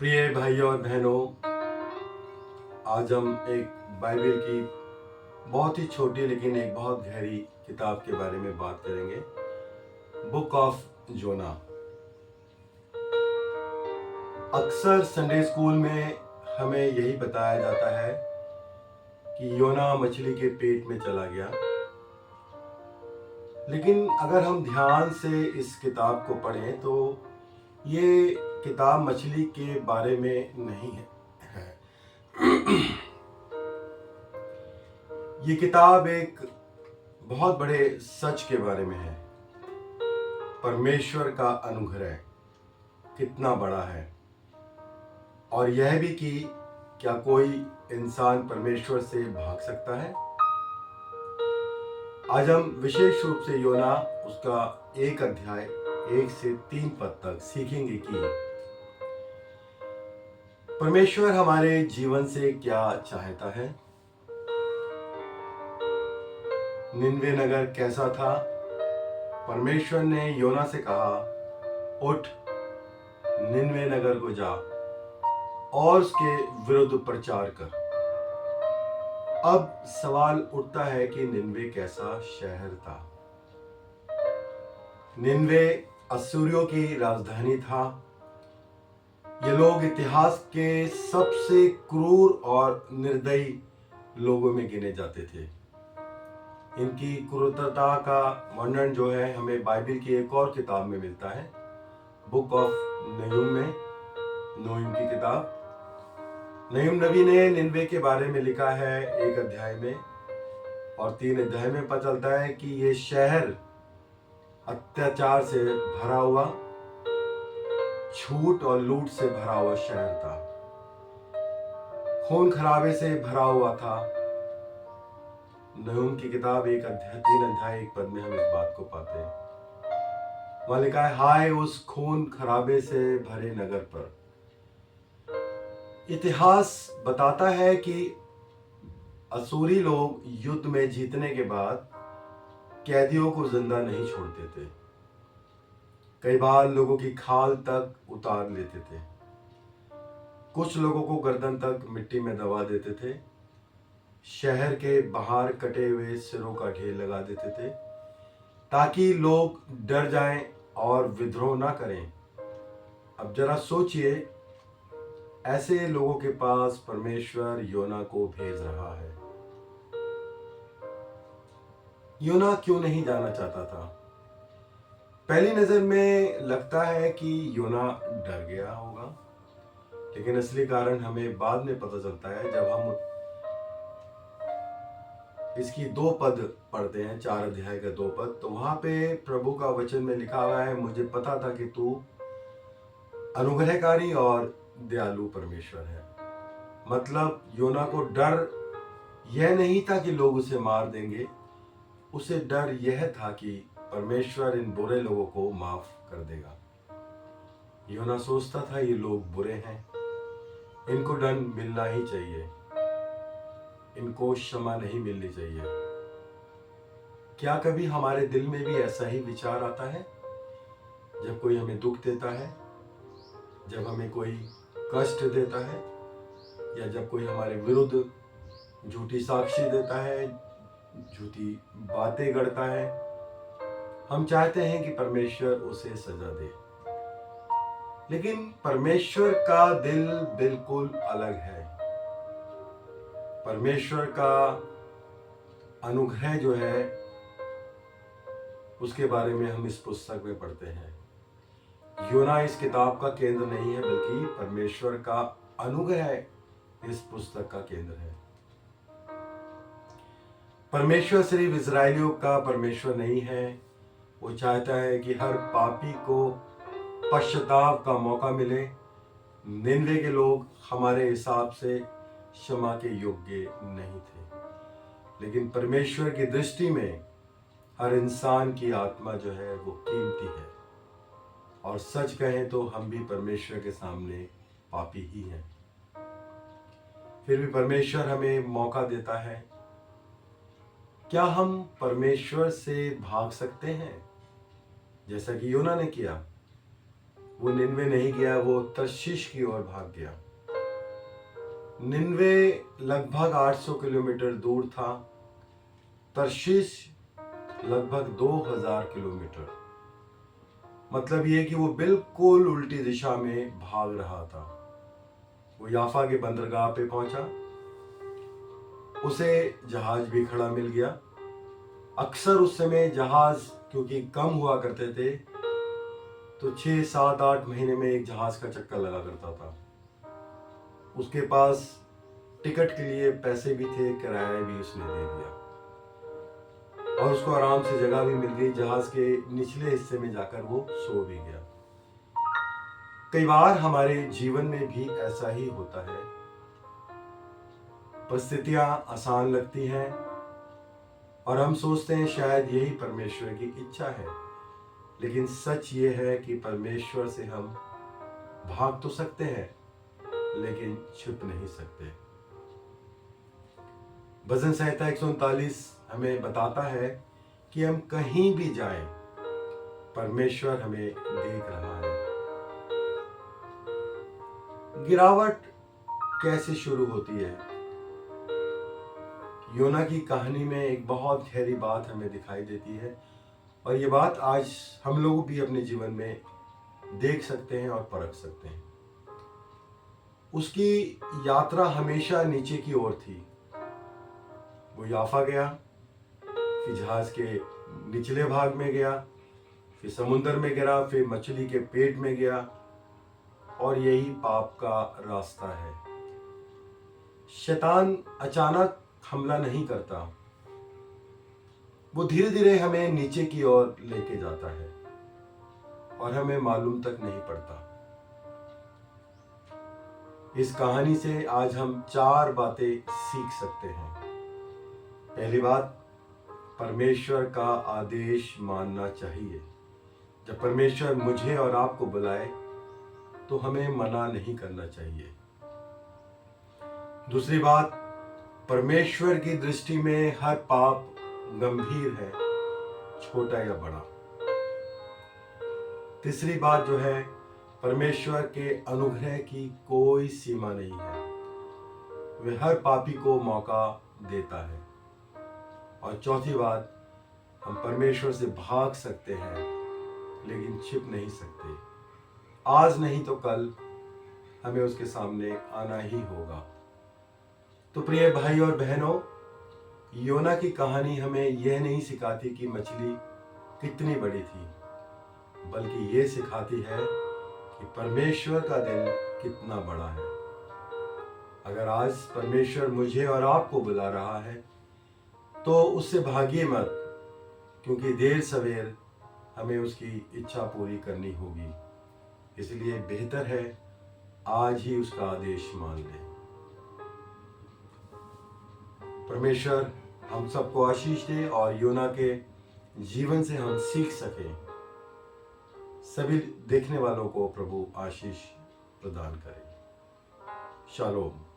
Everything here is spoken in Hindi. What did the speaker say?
प्रिय भाइयों और बहनों, आज हम एक बाइबल की बहुत ही छोटी लेकिन एक बहुत गहरी किताब के बारे में बात करेंगे। बुक ऑफ जोना। अक्सर संडे स्कूल में हमें यही बताया जाता है कि योना मछली के पेट में चला गया, लेकिन अगर हम ध्यान से इस किताब को पढ़ें तो ये किताब मछली के बारे में नहीं है। ये किताब एक बहुत बड़े सच के बारे में है। परमेश्वर का अनुग्रह कितना बड़ा है, और यह भी कि क्या कोई इंसान परमेश्वर से भाग सकता है। आज हम विशेष रूप से योना उसका 1 अध्याय 1 से 3 पद तक सीखेंगे कि परमेश्वर हमारे जीवन से क्या चाहता है। निनवे नगर कैसा था? परमेश्वर ने योना से कहा, उठ, निनवे नगर को जा और उसके विरुद्ध प्रचार कर। अब सवाल उठता है कि निनवे कैसा शहर था? निनवे असूरियों की राजधानी था। ये लोग इतिहास के सबसे क्रूर और निर्दयी लोगों में गिने जाते थे। इनकी क्रूरता का वर्णन जो है हमें बाइबल की एक और किताब में मिलता है, बुक ऑफ नहूम में। नहूम की किताब। नहूम नबी ने निनवे के बारे में लिखा है 1 अध्याय में, और 3 अध्याय में पता चलता है कि ये शहर अत्याचार से भरा हुआ, छूट और लूट से भरा हुआ शहर था। खून खराबे से भरा हुआ था। नहूम की किताब 3 अध्याय 1 पद में हम इस बात को पाते हैं। वहां लिखा है, हाय उस खून खराबे से भरे नगर पर। इतिहास बताता है कि असूरी लोग युद्ध में जीतने के बाद कैदियों को जिंदा नहीं छोड़ते थे। कई बार लोगों की खाल तक उतार लेते थे। कुछ लोगों को गर्दन तक मिट्टी में दबा देते थे। शहर के बाहर कटे हुए सिरों का ढेर लगा देते थे ताकि लोग डर जाएं और विद्रोह ना करें। अब जरा सोचिए, ऐसे लोगों के पास परमेश्वर योना को भेज रहा है। योना क्यों नहीं जाना चाहता था? पहली नजर में लगता है कि योना डर गया होगा, लेकिन असली कारण हमें बाद में पता चलता है जब हम इसकी 2 पद पढ़ते हैं, 4 अध्याय का 2 पद। तो वहां पे प्रभु का वचन में लिखा हुआ है, मुझे पता था कि तू अनुग्रहकारी और दयालु परमेश्वर है। मतलब योना को डर यह नहीं था कि लोग उसे मार देंगे, उसे डर यह था कि परमेश्वर इन बुरे लोगों को माफ कर देगा। योना सोचता था ये लोग बुरे हैं, इनको दंड मिलना ही चाहिए, इनको क्षमा नहीं मिलनी चाहिए। क्या कभी हमारे दिल में भी ऐसा ही विचार आता है? जब कोई हमें दुख देता है, जब हमें कोई कष्ट देता है, या जब कोई हमारे विरुद्ध झूठी साक्षी देता है, झूठी बातें गढ़ता है, हम चाहते हैं कि परमेश्वर उसे सजा दे। लेकिन परमेश्वर का दिल बिल्कुल अलग है। परमेश्वर का अनुग्रह जो है उसके बारे में हम इस पुस्तक में पढ़ते हैं। योना इस किताब का केंद्र नहीं है, बल्कि परमेश्वर का अनुग्रह इस पुस्तक का केंद्र है। परमेश्वर सिर्फ इजरायलियों का परमेश्वर नहीं है, वो चाहता है कि हर पापी को पश्चाताप का मौका मिले। निनवे के लोग हमारे हिसाब से क्षमा के योग्य नहीं थे, लेकिन परमेश्वर की दृष्टि में हर इंसान की आत्मा जो है वो कीमती है। और सच कहें तो हम भी परमेश्वर के सामने पापी ही हैं। फिर भी परमेश्वर हमें मौका देता है। क्या हम परमेश्वर से भाग सकते हैं जैसा कि योना ने किया? वो निन्वे नहीं गया, वो तर्शीश की ओर भाग गया। निन्वे लगभग 800 किलोमीटर दूर था, तर्शीश लगभग 2000 किलोमीटर। मतलब ये कि वो बिल्कुल उल्टी दिशा में भाग रहा था। वो याफा के बंदरगाह पे पहुंचा, उसे जहाज भी खड़ा मिल गया। अक्सर उस समय जहाज क्योंकि कम हुआ करते थे, तो 6, 7, 8 महीने में एक जहाज का चक्कर लगा करता था। उसके पास टिकट के लिए पैसे भी थे, किराया भी उसने दे दिया और उसको आराम से जगह भी मिल गई। जहाज के निचले हिस्से में जाकर वो सो भी गया। कई बार हमारे जीवन में भी ऐसा ही होता है। परिस्थितियां आसान लगती हैं और हम सोचते हैं शायद यही परमेश्वर की इच्छा है, लेकिन सच ये है कि परमेश्वर से हम भाग तो सकते हैं लेकिन छिप नहीं सकते। भजन संहिता 139 हमें बताता है कि हम कहीं भी जाएं, परमेश्वर हमें देख रहा है। गिरावट कैसे शुरू होती है? योना की कहानी में एक बहुत गहरी बात हमें दिखाई देती है और ये बात आज हम लोग भी अपने जीवन में देख सकते हैं और परख सकते हैं। उसकी यात्रा हमेशा नीचे की ओर थी। वो याफा गया, फिर जहाज के निचले भाग में गया, फिर समुद्र में गिरा, फिर मछली के पेट में गया और यही पाप का रास्ता है। शैतान अचानक हमला नहीं करता, वो धीरे धीरे हमें नीचे की ओर लेके जाता है और हमें मालूम तक नहीं पड़ता। इस कहानी से आज हम 4 बातें सीख सकते हैं। पहली बात, परमेश्वर का आदेश मानना चाहिए। जब परमेश्वर मुझे और आपको बुलाए तो हमें मना नहीं करना चाहिए। दूसरी बात, परमेश्वर की दृष्टि में हर पाप गंभीर है, छोटा या बड़ा। तीसरी बात जो है, परमेश्वर के अनुग्रह की कोई सीमा नहीं है, वे हर पापी को मौका देता है। और चौथी बात, हम परमेश्वर से भाग सकते हैं लेकिन छिप नहीं सकते। आज नहीं तो कल हमें उसके सामने आना ही होगा। तो प्रिय भाई और बहनों, योना की कहानी हमें यह नहीं सिखाती कि मछली कितनी बड़ी थी, बल्कि ये सिखाती है कि परमेश्वर का दिल कितना बड़ा है। अगर आज परमेश्वर मुझे और आपको बुला रहा है तो उससे भागिए मत, क्योंकि देर सवेर हमें उसकी इच्छा पूरी करनी होगी। इसलिए बेहतर है आज ही उसका आदेश मान लें। परमेश्वर हम सबको आशीष दे और योना के जीवन से हम सीख सकें। सभी देखने वालों को प्रभु आशीष प्रदान करे। शालोम।